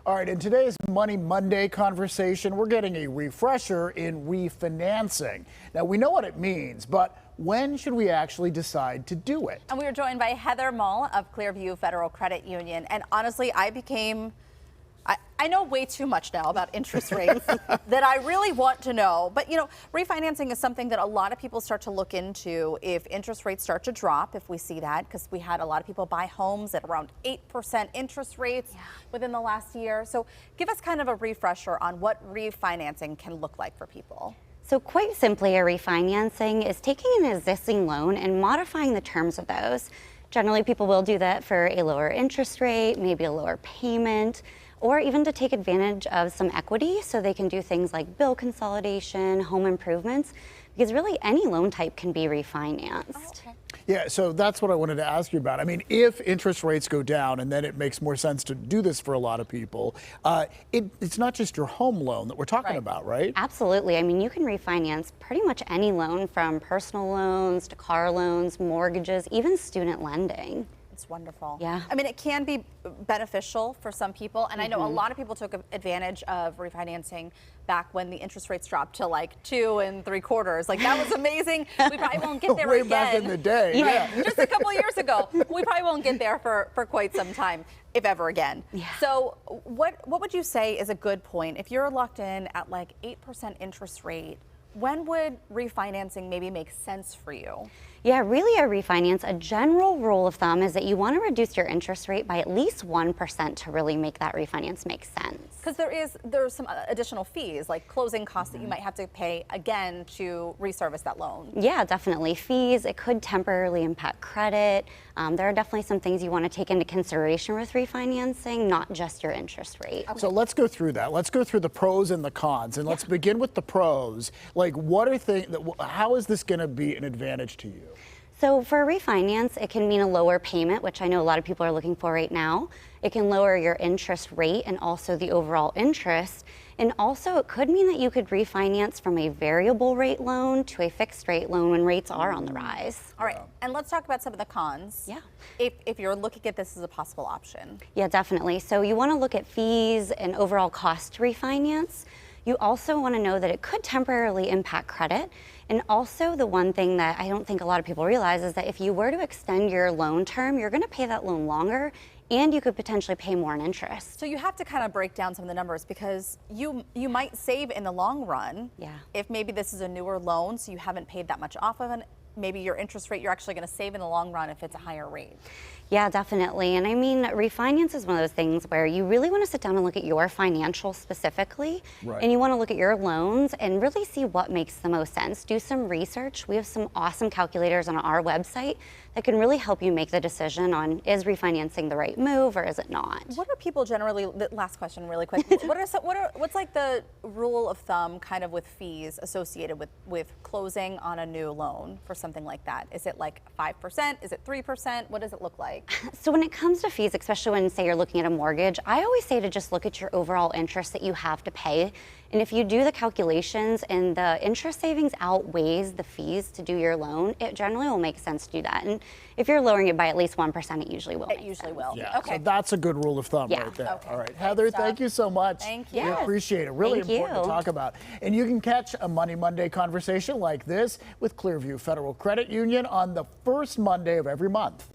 All right, in today's Money Monday conversation, we're getting a refresher in refinancing. Now, we know what it means, but when should we actually decide to do it? And we are joined by Heather Mull of Clearview Federal Credit Union. And honestly, I know way too much now about interest rates that I really want to know. But, refinancing is something that a lot of people start to look into if interest rates start to drop, if we see that, because we had a lot of people buy homes at around 8% interest rates within the last year. So give us kind of a refresher on what refinancing can look like for people. So quite simply, a refinancing is taking an existing loan and modifying the terms of those. Generally, people will do that for a lower interest rate, maybe a lower payment, or even to take advantage of some equity so they can do things like bill consolidation, home improvements, because really any loan type can be refinanced. Oh, okay. Yeah, so that's what I wanted to ask you about. I mean, if interest rates go down, and then it makes more sense to do this for a lot of people, it's not just your home loan that we're talking about, right? Absolutely. I mean, you can refinance pretty much any loan, from personal loans to car loans, mortgages, even student lending. It's wonderful. Yeah. I mean, it can be beneficial for some people. And I know a lot of people took advantage of refinancing back when the interest rates dropped to like 2 3/4. Like, that was amazing. We probably won't get there Way again. back in the day. Yeah. Just a couple years ago. We probably won't get there for quite some time, if ever again. Yeah. So what would you say is a good point? If you're locked in at like 8% interest rate, when would refinancing maybe make sense for you? Yeah, really a refinance, a general rule of thumb is that you want to reduce your interest rate by at least 1% to really make that refinance make sense. Because there's some additional fees, like closing costs that you might have to pay again to reservice that loan. Yeah, definitely. Fees, it could temporarily impact credit. There are definitely some things you want to take into consideration with refinancing, not just your interest rate. Okay. So let's go through that. Let's go through the pros and the cons, and let's begin with the pros. Like, how is this going to be an advantage to you? So for a refinance, it can mean a lower payment, which I know a lot of people are looking for right now. It can lower your interest rate and also the overall interest. And also it could mean that you could refinance from a variable rate loan to a fixed rate loan when rates are on the rise. All right, and let's talk about some of the cons. Yeah. If you're looking at this as a possible option. Yeah, definitely. So you want to look at fees and overall cost to refinance. You also want to know that it could temporarily impact credit. And also the one thing that I don't think a lot of people realize is that if you were to extend your loan term, you're going to pay that loan longer, and you could potentially pay more in interest. So you have to kind of break down some of the numbers, because you might save in the long run. Yeah. If maybe this is a newer loan, so you haven't paid that much off of it, maybe your interest rate, you're actually going to save in the long run if it's a higher rate. Yeah, definitely. And I mean, refinance is one of those things where you really want to sit down and look at your financials specifically. Right. And you want to look at your loans and really see what makes the most sense. Do some research. We have some awesome calculators on our website that can really help you make the decision on, is refinancing the right move or is it not? What are people generally, last question really quick, what's like the rule of thumb kind of with fees associated with closing on a new loan for something like that? Is it like 5%? Is it 3%? What does it look like? So when it comes to fees, especially when, say, you're looking at a mortgage, I always say to just look at your overall interest that you have to pay. And if you do the calculations and the interest savings outweighs the fees to do your loan, it generally will make sense to do that. And if you're lowering it by at least 1%, it usually will. It usually will. Yeah, Okay. so that's a good rule of thumb right there. Okay. All right, Heather, thank you so much. Thank you. We appreciate it. Really Thank important to you. talk about. And you can catch a Money Monday conversation like this with Clearview Federal Credit Union on the first Monday of every month.